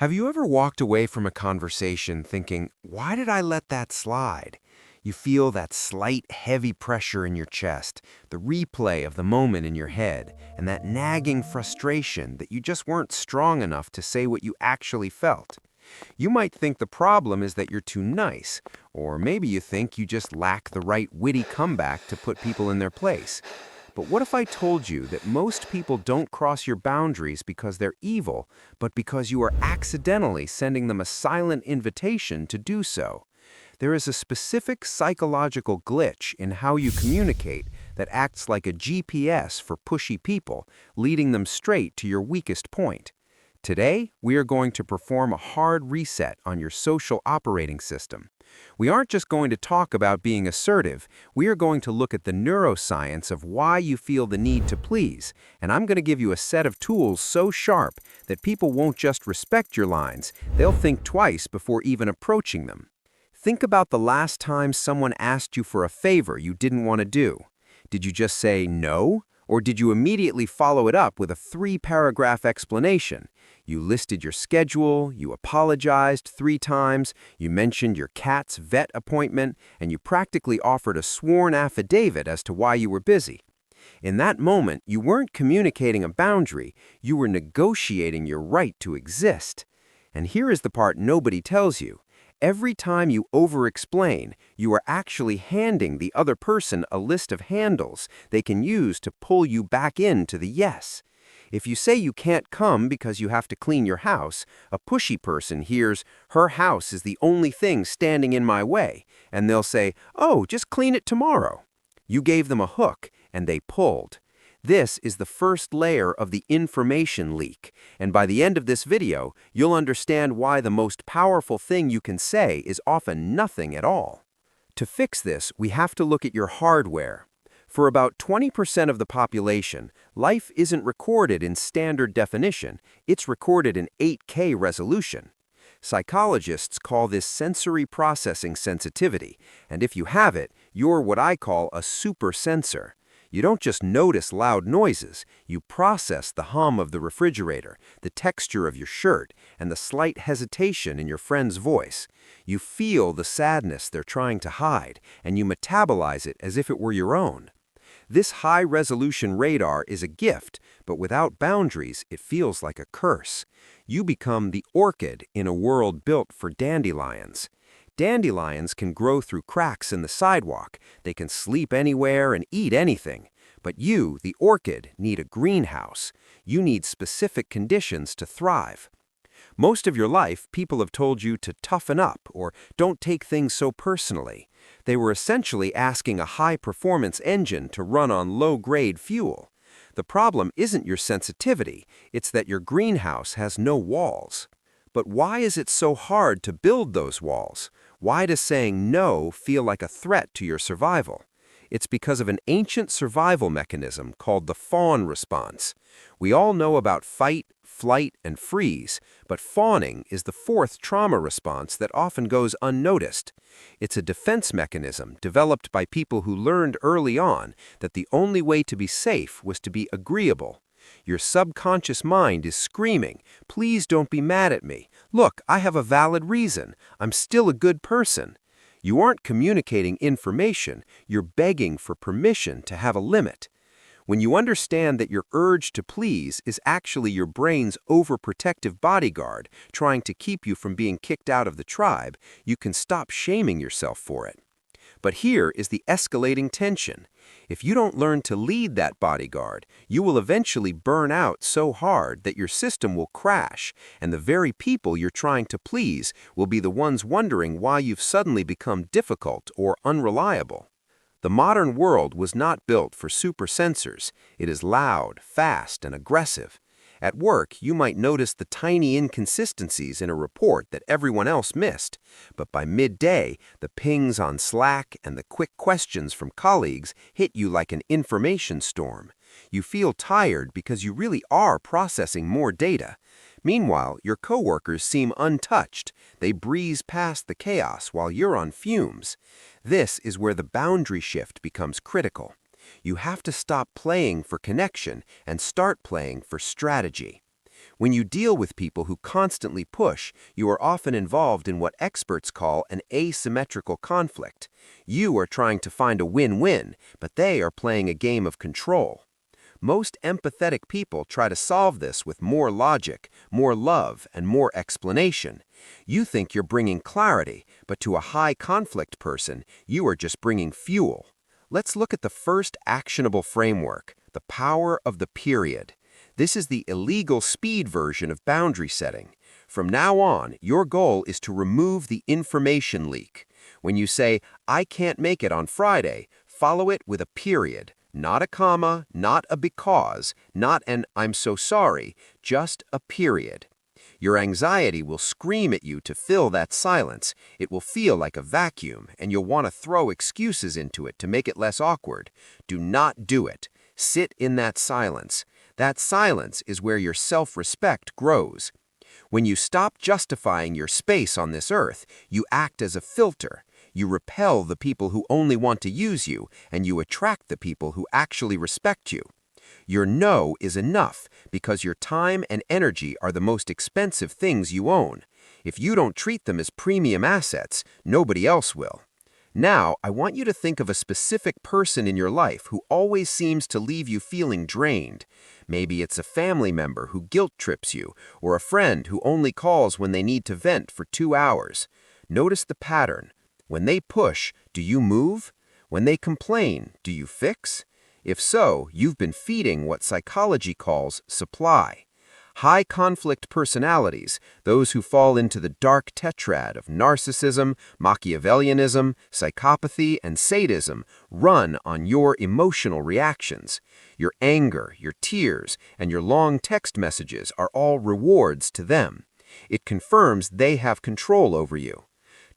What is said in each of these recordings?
Have you ever walked away from a conversation thinking, why did I let that slide? You feel that slight, heavy pressure in your chest, the replay of the moment in your head, and that nagging frustration that you just weren't strong enough to say what you actually felt. You might think the problem is that you're too nice, or maybe you think you just lack the right witty comeback to put people in their place. But what if I told you that most people don't cross your boundaries because they're evil, but because you are accidentally sending them a silent invitation to do so? There is a specific psychological glitch in how you communicate that acts like a GPS for pushy people, leading them straight to your weakest point. Today, we are going to perform a hard reset on your social operating system. We aren't just going to talk about being assertive, we are going to look at the neuroscience of why you feel the need to please, and I'm going to give you a set of tools so sharp that people won't just respect your lines, they'll think twice before even approaching them. Think about the last time someone asked you for a favor you didn't want to do. Did you just say no? Or did you immediately follow it up with a 3-paragraph explanation? You listed your schedule, you apologized 3 times, you mentioned your cat's vet appointment, and you practically offered a sworn affidavit as to why you were busy. In that moment, you weren't communicating a boundary, you were negotiating your right to exist. And here is the part nobody tells you. Every time you over-explain, you are actually handing the other person a list of handles they can use to pull you back into the yes. If you say you can't come because you have to clean your house, a pushy person hears, "Her house is the only thing standing in my way," and they'll say, "Oh, just clean it tomorrow." You gave them a hook, and they pulled. This is the first layer of the information leak, and by the end of this video, you'll understand why the most powerful thing you can say is often nothing at all. To fix this, we have to look at your hardware. For about 20% of the population, life isn't recorded in standard definition, it's recorded in 8K resolution. Psychologists call this sensory processing sensitivity, and if you have it, you're what I call a super sensor. You don't just notice loud noises, you process the hum of the refrigerator, the texture of your shirt, and the slight hesitation in your friend's voice. You feel the sadness they're trying to hide, and you metabolize it as if it were your own. This high-resolution radar is a gift, but without boundaries, it feels like a curse. You become the orchid in a world built for dandelions. Dandelions can grow through cracks in the sidewalk, they can sleep anywhere and eat anything. But you, the orchid, need a greenhouse. You need specific conditions to thrive. Most of your life, people have told you to toughen up or don't take things so personally. They were essentially asking a high-performance engine to run on low-grade fuel. The problem isn't your sensitivity, it's that your greenhouse has no walls. But why is it so hard to build those walls? Why does saying no feel like a threat to your survival? It's because of an ancient survival mechanism called the Fawn Response. We all know about fight, flight, and freeze, but fawning is the 4th trauma response that often goes unnoticed. It's a defense mechanism developed by people who learned early on that the only way to be safe was to be agreeable. Your subconscious mind is screaming, "Please don't be mad at me. Look, I have a valid reason. I'm still a good person." You aren't communicating information, you're begging for permission to have a limit. When you understand that your urge to please is actually your brain's overprotective bodyguard trying to keep you from being kicked out of the tribe, you can stop shaming yourself for it. But here is the escalating tension. If you don't learn to lead that bodyguard, you will eventually burn out so hard that your system will crash, and the very people you're trying to please will be the ones wondering why you've suddenly become difficult or unreliable. The modern world was not built for super sensors. It is loud, fast, and aggressive. At work, you might notice the tiny inconsistencies in a report that everyone else missed, but by midday, the pings on Slack and the quick questions from colleagues hit you like an information storm. You feel tired because you really are processing more data. Meanwhile, your coworkers seem untouched. They breeze past the chaos while you're on fumes. This is where the boundary shift becomes critical. You have to stop playing for connection and start playing for strategy. When you deal with people who constantly push, you are often involved in what experts call an asymmetrical conflict. You are trying to find a win-win, but they are playing a game of control. Most empathetic people try to solve this with more logic, more love, and more explanation. You think you're bringing clarity, but to a high-conflict person, you are just bringing fuel. Let's look at the first actionable framework, the power of the period. This is the illegal speed version of boundary setting. From now on, your goal is to remove the information leak. When you say, "I can't make it on Friday," follow it with a period. Not a comma, not a because, not an "I'm so sorry," just a period. Your anxiety will scream at you to fill that silence. It will feel like a vacuum, and you'll want to throw excuses into it to make it less awkward. Do not do it. Sit in that silence. That silence is where your self-respect grows. When you stop justifying your space on this earth, you act as a filter. You repel the people who only want to use you, and you attract the people who actually respect you. Your no is enough because your time and energy are the most expensive things you own. If you don't treat them as premium assets, nobody else will. Now, I want you to think of a specific person in your life who always seems to leave you feeling drained. Maybe it's a family member who guilt-trips you, or a friend who only calls when they need to vent for 2 hours. Notice the pattern. When they push, do you move? When they complain, do you fix? If so, you've been feeding what psychology calls supply. High-conflict personalities, those who fall into the dark tetrad of narcissism, Machiavellianism, psychopathy, and sadism, run on your emotional reactions. Your anger, your tears, and your long text messages are all rewards to them. It confirms they have control over you.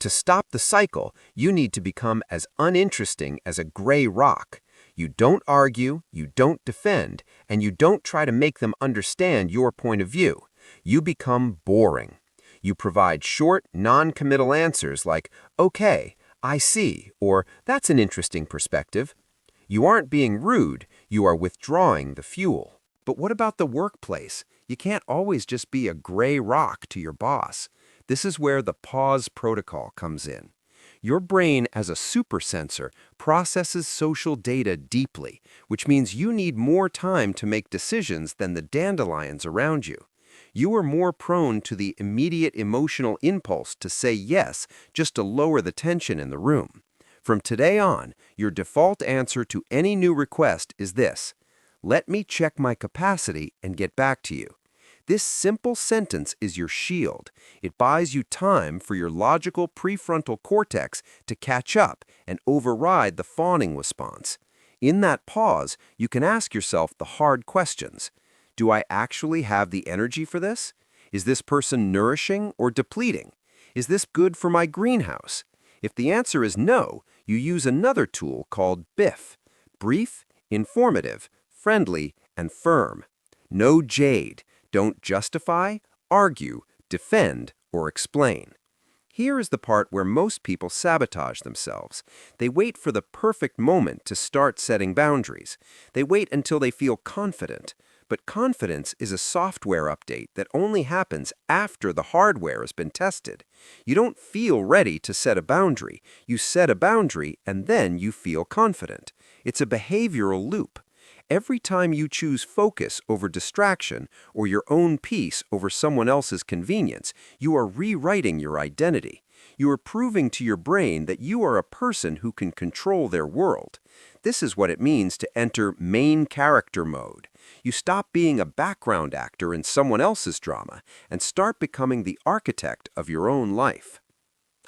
To stop the cycle, you need to become as uninteresting as a gray rock. You don't argue, you don't defend, and you don't try to make them understand your point of view. You become boring. You provide short, non-committal answers like, "Okay, I see," or "That's an interesting perspective." You aren't being rude, you are withdrawing the fuel. But what about the workplace? You can't always just be a gray rock to your boss. This is where the pause protocol comes in. Your brain, as a supersensor, processes social data deeply, which means you need more time to make decisions than the dandelions around you. You are more prone to the immediate emotional impulse to say yes just to lower the tension in the room. From today on, your default answer to any new request is this: "Let me check my capacity and get back to you." This simple sentence is your shield. It buys you time for your logical prefrontal cortex to catch up and override the fawning response. In that pause, you can ask yourself the hard questions. Do I actually have the energy for this? Is this person nourishing or depleting? Is this good for my greenhouse? If the answer is no, you use another tool called BIF: brief, informative, friendly, and firm. No jade. Don't justify, argue, defend, or explain. Here is the part where most people sabotage themselves. They wait for the perfect moment to start setting boundaries. They wait until they feel confident. But confidence is a software update that only happens after the hardware has been tested. You don't feel ready to set a boundary. You set a boundary and then you feel confident. It's a behavioral loop. Every time you choose focus over distraction or your own peace over someone else's convenience, you are rewriting your identity. You are proving to your brain that you are a person who can control their world. This is what it means to enter main character mode. You stop being a background actor in someone else's drama and start becoming the architect of your own life.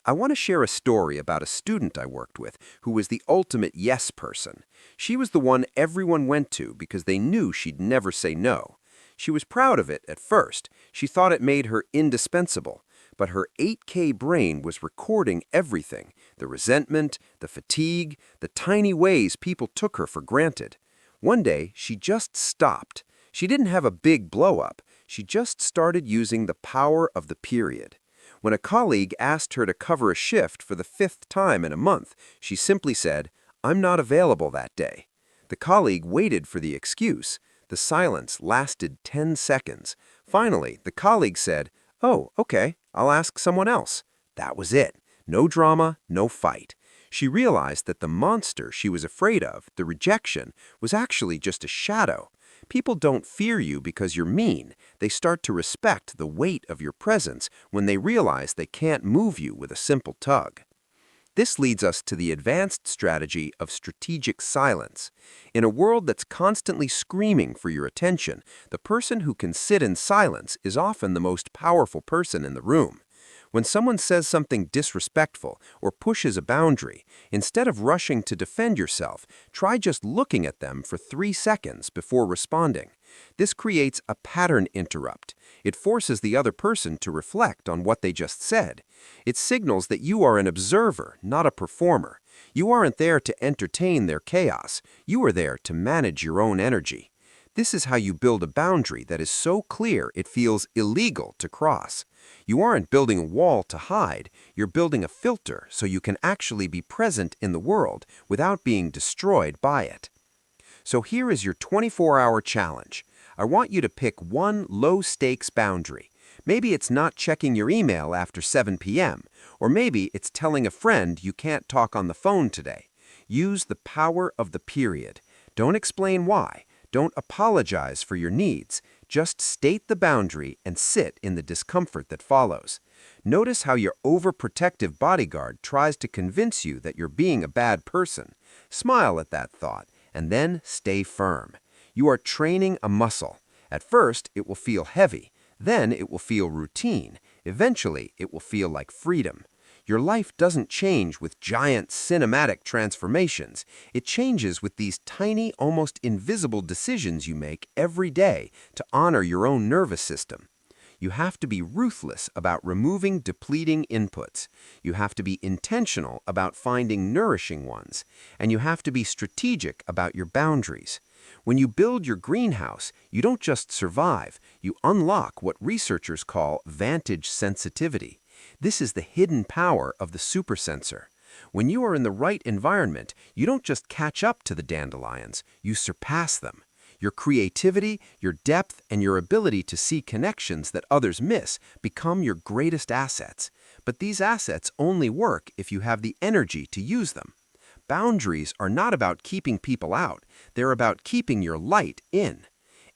I want to share a story about a student I worked with who was the ultimate yes person. She was the one everyone went to because they knew she'd never say no. She was proud of it at first. She thought it made her indispensable. But her 8K brain was recording everything: the resentment, the fatigue, the tiny ways people took her for granted. One day, she just stopped. She didn't have a big blow-up. She just started using the power of the period. When a colleague asked her to cover a shift for the 5th time in a month, she simply said, "I'm not available that day." The colleague waited for the excuse. The silence lasted 10 seconds, Finally, the colleague said, "Oh, okay, I'll ask someone else." That was it. No drama, no fight. She realized that the monster she was afraid of, the rejection, was actually just a shadow. People don't fear you because you're mean. They start to respect the weight of your presence when they realize they can't move you with a simple tug. This leads us to the advanced strategy of strategic silence. In a world that's constantly screaming for your attention, the person who can sit in silence is often the most powerful person in the room. When someone says something disrespectful or pushes a boundary, instead of rushing to defend yourself, try just looking at them for 3 seconds before responding. This creates a pattern interrupt. It forces the other person to reflect on what they just said. It signals that you are an observer, not a performer. You aren't there to entertain their chaos. You are there to manage your own energy. This is how you build a boundary that is so clear it feels illegal to cross. You aren't building a wall to hide, you're building a filter so you can actually be present in the world without being destroyed by it. So here is your 24-hour challenge. I want you to pick one low-stakes boundary. Maybe it's not checking your email after 7 p.m., or maybe it's telling a friend you can't talk on the phone today. Use the power of the period. Don't explain why. Don't apologize for your needs. Just state the boundary and sit in the discomfort that follows. Notice how your overprotective bodyguard tries to convince you that you're being a bad person. Smile at that thought, and then stay firm. You are training a muscle. At first, it will feel heavy. Then it will feel routine. Eventually, it will feel like freedom. Your life doesn't change with giant cinematic transformations. It changes with these tiny, almost invisible decisions you make every day to honor your own nervous system. You have to be ruthless about removing depleting inputs. You have to be intentional about finding nourishing ones. And you have to be strategic about your boundaries. When you build your greenhouse, you don't just survive. You unlock what researchers call vantage sensitivity. This is the hidden power of the supersensor. When you are in the right environment, you don't just catch up to the dandelions, you surpass them. Your creativity, your depth, and your ability to see connections that others miss become your greatest assets. But these assets only work if you have the energy to use them. Boundaries are not about keeping people out, they're about keeping your light in.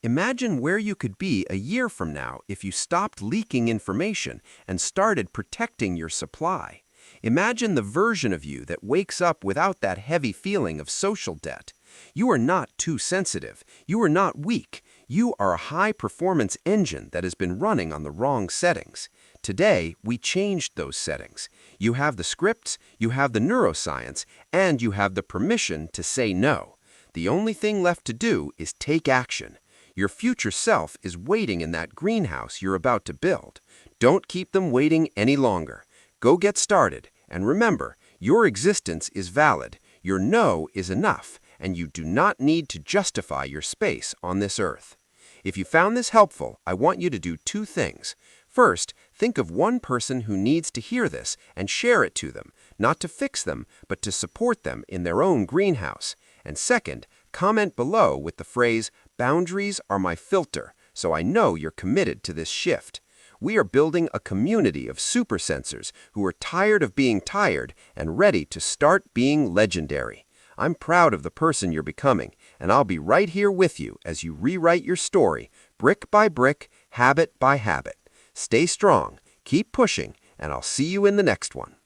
Imagine where you could be a year from now if you stopped leaking information and started protecting your supply. Imagine the version of you that wakes up without that heavy feeling of social debt. You are not too sensitive. You are not weak. You are a high-performance engine that has been running on the wrong settings. Today, we changed those settings. You have the scripts, you have the neuroscience, and you have the permission to say no. The only thing left to do is take action. Your future self is waiting in that greenhouse you're about to build. Don't keep them waiting any longer. Go get started, and remember, your existence is valid, your no is enough, and you do not need to justify your space on this earth. If you found this helpful, I want you to do 2 things. First, think of one person who needs to hear this and share it to them, not to fix them, but to support them in their own greenhouse. And second, comment below with the phrase, "Boundaries are my filter," so I know you're committed to this shift. We are building a community of super sensors who are tired of being tired and ready to start being legendary. I'm proud of the person you're becoming, and I'll be right here with you as you rewrite your story, brick by brick, habit by habit. Stay strong, keep pushing, and I'll see you in the next one.